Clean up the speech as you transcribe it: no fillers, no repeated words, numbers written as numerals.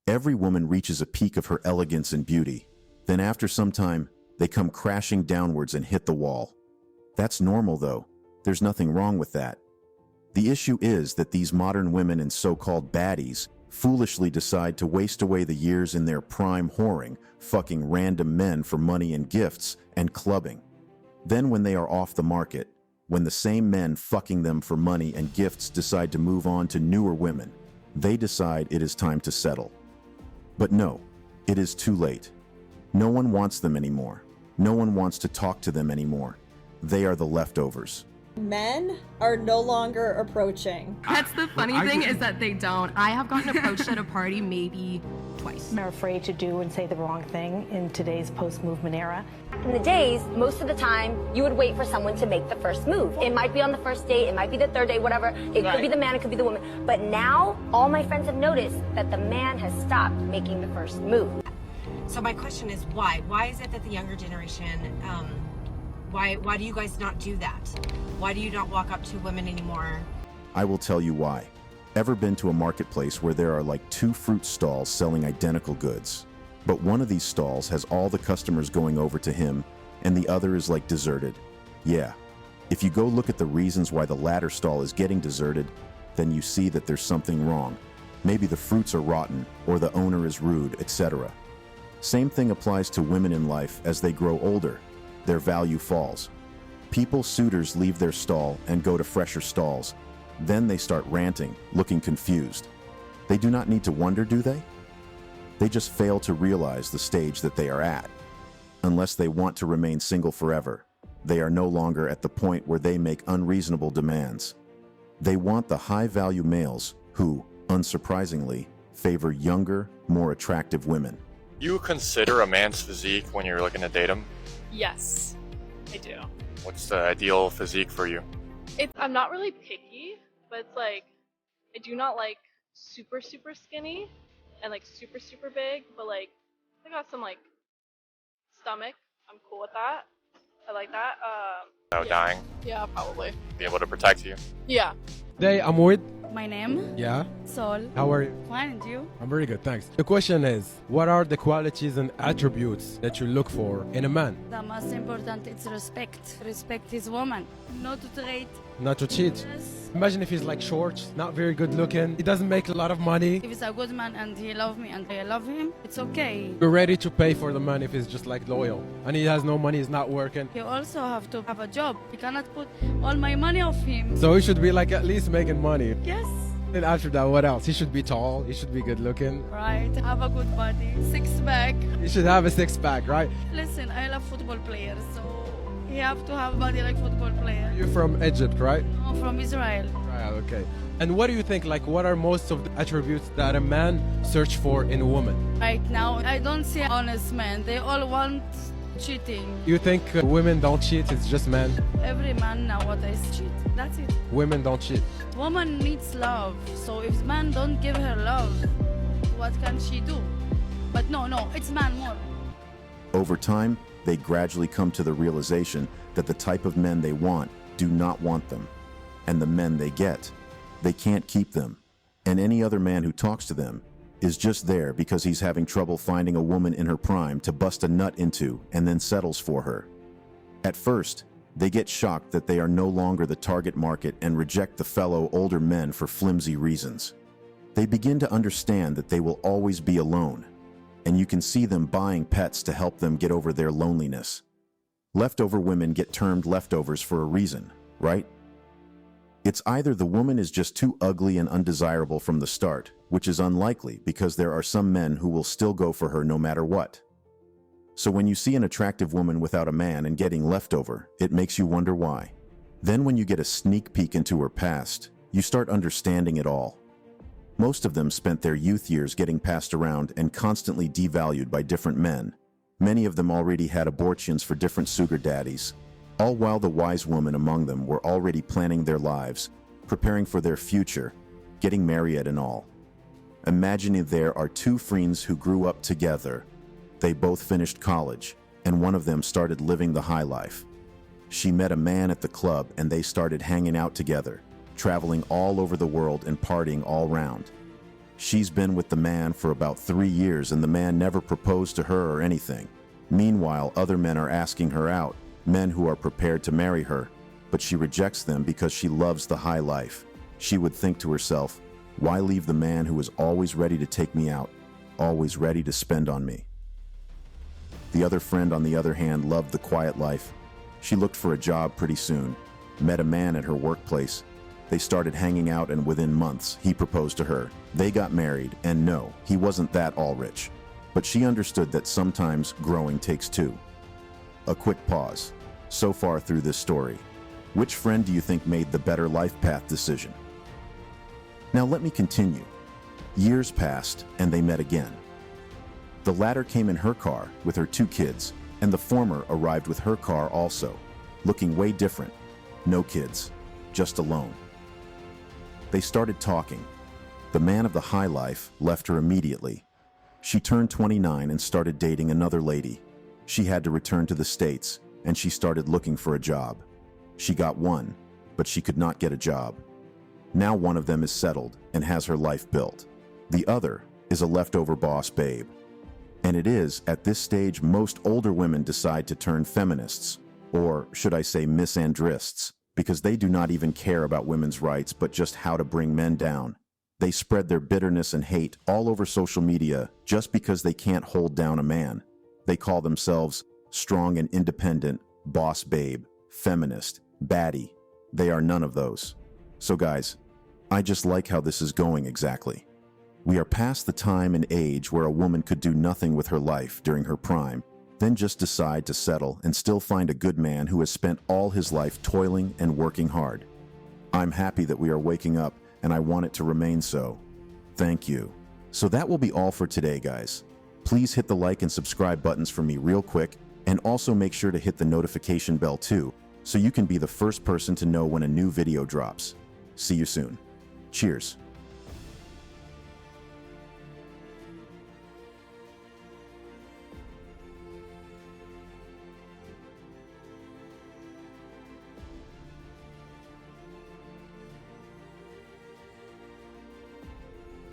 Every woman reaches a peak of her elegance and beauty. Then after some time, they come crashing downwards and hit the wall. That's normal though. There's nothing wrong with that. The issue is that these modern women and so-called baddies foolishly decide to waste away the years in their prime whoring, fucking random men for money and gifts, and clubbing. Then when they are off the market, when the same men fucking them for money and gifts decide to move on to newer women, they decide it is time to settle. But no, it is too late. No one wants them anymore. No one wants to talk to them anymore. They are the leftovers. Men are no longer approaching. That's the funny thing is that they don't. I have gotten approached at a party maybe twice. They're afraid to do and say the wrong thing in today's post-movement era. In the days, most of the time, you would wait for someone to make the first move. It might be on the first date, it might be the third date, whatever. It could be the man, it could be the woman. But now, all my friends have noticed that the man has stopped making the first move. So my question is why? Why is it that the younger generation, why do you guys not do that? Why do you not walk up to women anymore? I will tell you why. Ever been to a marketplace where there are like 2 fruit stalls selling identical goods? But one of these stalls has all the customers going over to him, and the other is like deserted. Yeah, if you go look at the reasons why the latter stall is getting deserted, then you see that there's something wrong. Maybe the fruits are rotten, or the owner is rude, etc. Same thing applies to women in life. As they grow older, their value falls. Suitors leave their stall and go to fresher stalls. Then they start ranting, looking confused. They do not need to wonder, do they? They just fail to realize the stage that they are at. Unless they want to remain single forever, they are no longer at the point where they make unreasonable demands. They want the high-value males who, unsurprisingly, favor younger, more attractive women. You consider a man's physique when you're looking to date him? Yes, I do. What's the ideal physique for you? I'm not really picky, but it's like, I do not like super skinny and like super big, but like, I got some like stomach. I'm cool with that. I like that. No dying? Yeah, probably. Be able to protect you? Yeah. Today I'm with. My name? Yeah. Sol. How are you? Fine, and you? I'm very good, thanks. The question is, what are the qualities and attributes that you look for in a man? The most important is respect. Respect his woman. Not to trade. Not to cheat. Yes. Imagine if he's like short, not very good looking, he doesn't make a lot of money. If he's a good man and he loves me and I love him, it's okay. You're ready to pay for the man if he's just like loyal. And he has no money, he's not working. You also have to have a job. You cannot put all my money off him. So he should be like at least making money. Yes. And after that, what else? He should be tall, he should be good looking. Right. Have a good body. Six pack. He should have a 6-pack, right? Listen, I love football players, so you have to have a body like football player. You're from Egypt, right? No, from Israel. Right, okay. And what do you think, like, what are most of the attributes that a man search for in a woman? Right now, I don't see honest men. They all want cheating. You think women don't cheat, it's just men? Every man nowadays cheat. That's it. Women don't cheat. Woman needs love. So if man don't give her love, what can she do? But no, it's man more. Over time, they gradually come to the realization that the type of men they want do not want them. And the men they get, they can't keep them. And any other man who talks to them is just there because he's having trouble finding a woman in her prime to bust a nut into and then settles for her. At first, they get shocked that they are no longer the target market and reject the fellow older men for flimsy reasons. They begin to understand that they will always be alone, and you can see them buying pets to help them get over their loneliness. Leftover women get termed leftovers for a reason, right? It's either the woman is just too ugly and undesirable from the start, which is unlikely because there are some men who will still go for her no matter what. So when you see an attractive woman without a man and getting leftover, it makes you wonder why. Then when you get a sneak peek into her past, you start understanding it all. Most of them spent their youth years getting passed around and constantly devalued by different men. Many of them already had abortions for different sugar daddies, all while the wise women among them were already planning their lives, preparing for their future, getting married and all. Imagining there are 2 friends who grew up together. They both finished college, and one of them started living the high life. She met a man at the club and they started hanging out together, traveling all over the world and partying all round. She's been with the man for about 3 years and the man never proposed to her or anything. Meanwhile, other men are asking her out, men who are prepared to marry her, but she rejects them because she loves the high life. She would think to herself, why leave the man who is always ready to take me out, always ready to spend on me? The other friend, on the other hand, loved the quiet life. She looked for a job pretty soon, met a man at her workplace. They started hanging out and within months, he proposed to her. They got married, and no, he wasn't that all rich. But she understood that sometimes growing takes two. A quick pause. So far through this story, which friend do you think made the better life path decision? Now let me continue. Years passed, and they met again. The latter came in her car with her 2 kids, and the former arrived with her car also, looking way different. No kids, just alone. They started talking. The man of the high life left her immediately. She turned 29 and started dating another lady. She had to return to the States, and she started looking for a job. She got one, but she could not get a job. Now one of them is settled and has her life built. The other is a leftover boss babe. And it is, at this stage, most older women decide to turn feminists, or should I say misandrists, because they do not even care about women's rights but just how to bring men down. They spread their bitterness and hate all over social media just because they can't hold down a man. They call themselves strong and independent, boss babe, feminist, baddie. They are none of those. So guys, I just like how this is going exactly. We are past the time and age where a woman could do nothing with her life during her prime, then just decide to settle and still find a good man who has spent all his life toiling and working hard. I'm happy that we are waking up, and I want it to remain so. Thank you. So that will be all for today, guys. Please hit the like and subscribe buttons for me real quick, and also make sure to hit the notification bell too, so you can be the first person to know when a new video drops. See you soon. Cheers.